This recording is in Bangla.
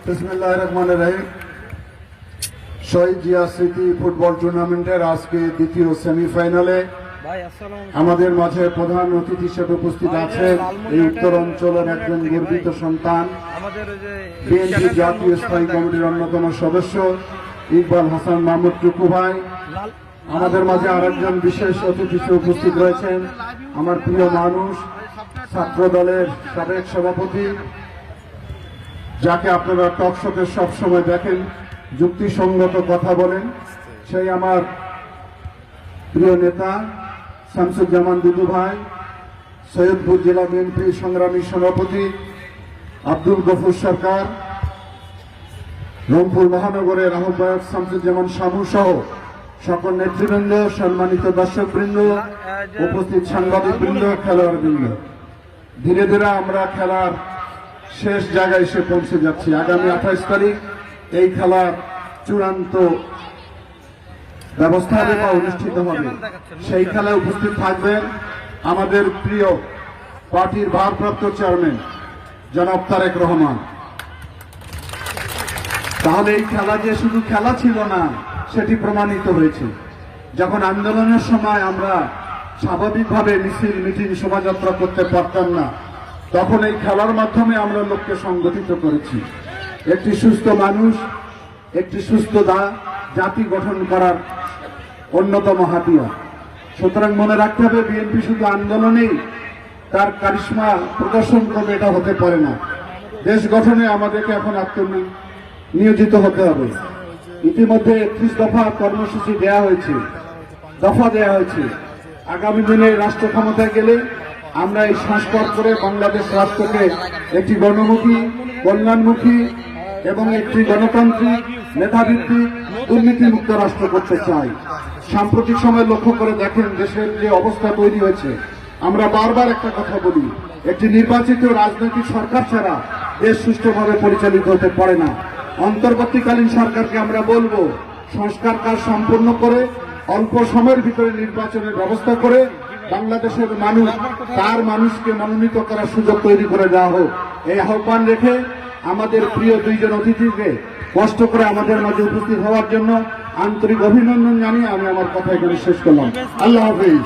বিসমিল্লাহির রহমানির রহিম। শহীদ জিয়া স্মৃতি ফুটবল টুর্নামেন্টের আজকে দ্বিতীয় সেমিফাইনালে আমাদের মাঝে প্রধান অতিথি হিসেবে উপস্থিত আছেন এই উত্তর অঞ্চলের একজন গর্বিত সন্তান, বিএনপি জাতীয় স্থায়ী কমিটির অন্যতম সদস্য ইকবাল হাসান মাহমুদ টুকু ভাই। আমাদের মাঝে আরেকজন বিশেষ অতিথি হিসেবে উপস্থিত রয়েছেন আমার প্রিয় মানুষ, ছাত্র দলের সাবেক সভাপতি, যাকে আপনারা টক শোতে সবসময় দেখেন, যুক্তিসঙ্গত কথা বলেন, সেই আমার প্রিয় নেতা শামসুজ্জামান দুদু ভাই, সৈয়দপুর জেলা বিএনপি সংগ্রামী সভাপতি আব্দুল গফুর সরকার, রংপুর মহানগরের আহ্বায়ক শামসুজ্জামান শামু সহ সকল নেতৃবৃন্দ, সম্মানিত দর্শকবৃন্দ, উপস্থিত সাংবাদিকবৃন্দ, খেলোয়াড়বৃন্দ, ধীরে ধীরে আমরা খেলার শেষ জায়গায় এসে পৌঁছে যাচ্ছি। আগামী 28 তারিখ এই খেলার চূড়ান্ত ব্যবস্থা হবে বা অনুষ্ঠিত হবে। সেই খেলায় উপস্থিত থাকবেন আমাদের প্রিয় পার্টির ভারপ্রাপ্ত চেয়ারম্যান জনাব তারেক রহমান। তাহলে এই খেলা যে শুধু খেলা ছিল না, সেটি প্রমাণিত হয়েছে। যখন আন্দোলনের সময় আমরা স্বাভাবিকভাবে মিছিল, মিটিং, শোভাযাত্রা করতে পারতাম না, তখন এই খেলার মাধ্যমে আমরা লোককে সংগঠিত করেছি। একটি সুস্থ মানুষ, একটি সুস্থ জাতি গঠন করার অন্যতম হাতিয়ার। সুতরাং মনে রাখতে হবে, বিএনপি শুধু আন্দোলনেই তার কারিশমা প্রদর্শন করবে এটা হতে পারে না। দেশ গঠনে আমাদেরকে এখন নিয়োজিত হতে হবে। ইতিমধ্যে 31 দফা কর্মসূচি দফা দেয়া হয়েছে। আগামী দিনে রাষ্ট্র ক্ষমতায় গেলে আমরা এই সংস্কার করে বাংলাদেশ রাষ্ট্রকে একটি গণমুখী, কল্যাণমুখী এবং একটি গণতান্ত্রিক, মেধাভিত্তিক, দুর্নীতিমুক্ত রাষ্ট্র করতে চাই। সাম্প্রতিক সময় লক্ষ্য করে দেখেন দেশের যে অবস্থা তৈরি হয়েছে। আমরা বারবার একটা কথা বলি, একটি নির্বাচিত রাজনৈতিক সরকার ছাড়া দেশ সুষ্ঠুভাবে পরিচালিত হতে পারে না। অন্তর্বর্তীকালীন সরকারকে আমরা বলবো, সংস্কার কাজ সম্পূর্ণ করে অল্প সময়ের ভিতরে নির্বাচনের ব্যবস্থা করে বাংলাদেশের মানুষকে মনোনীত করার সুযোগ তৈরি করে দেওয়া হোক। এই আহ্বান রেখে আমাদের প্রিয় দুইজন অতিথিকে কষ্ট করে আমাদের মাঝে উপস্থিত হওয়ার জন্য আন্তরিক অভিনন্দন জানিয়ে আমি আমার কথা এখানে শেষ করলাম। আল্লাহ হাফেজ।